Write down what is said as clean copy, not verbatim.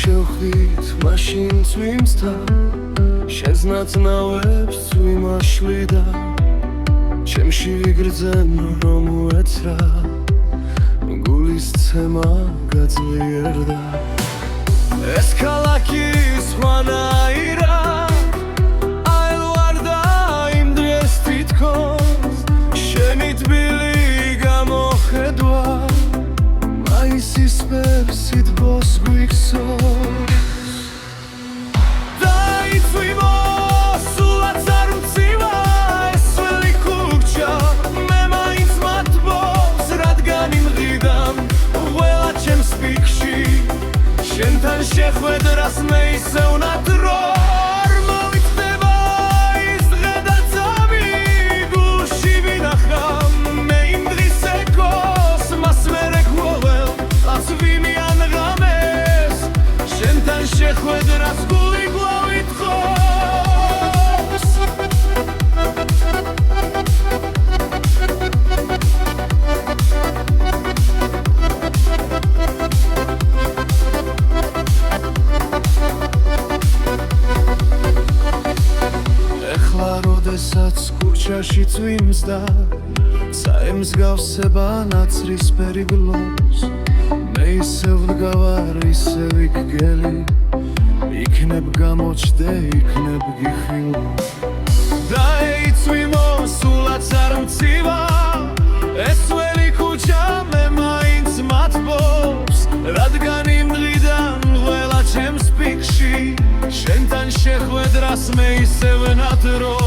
შევხვდით მაშინ წვიმსთან შეზნაწნავებს წვიმაშლიდა ჩემში ვიგრძენ რომ უეცრა გულის ცემა გაძლიერდა ეს ქალაქი სხვანაირა აელვარდა იმ დღეს თითქოს შენი თბილი გამოხედვა მაისის ფერსით ბოს გვიქცოს დაიწვიმო სულაც არ მცივა ეს ველი ქუჩა მე მაინც მათბობს რადგან იმდიდამ ყველა ჩემს პიქში შენთან შეხვედრას მე ისე უნათრო არ მოვიწდება ის დღე და ძამი გულში ვინახავ მე იმ დღის ეკოს მას მერე გვოველ ასვიმიან ღამეს შენთან შეხვედრას გული გვავითხოვს როდესაც ქუჩაში წვიმსდა საემსგავსება ნაცრისფერი გლობს მე ისევ ვდგავარ ისევ იქგელი იქნებ გამოჩდე იქნებ გიხილ დაიწვიმო სულაც არ მცივა ეს ველი ქუჩა მე მაინც მათბობს რადგან იმ დღიდან ყველა ჩემს პიქში შენთან შეხვედრას მე ისევ ნათრო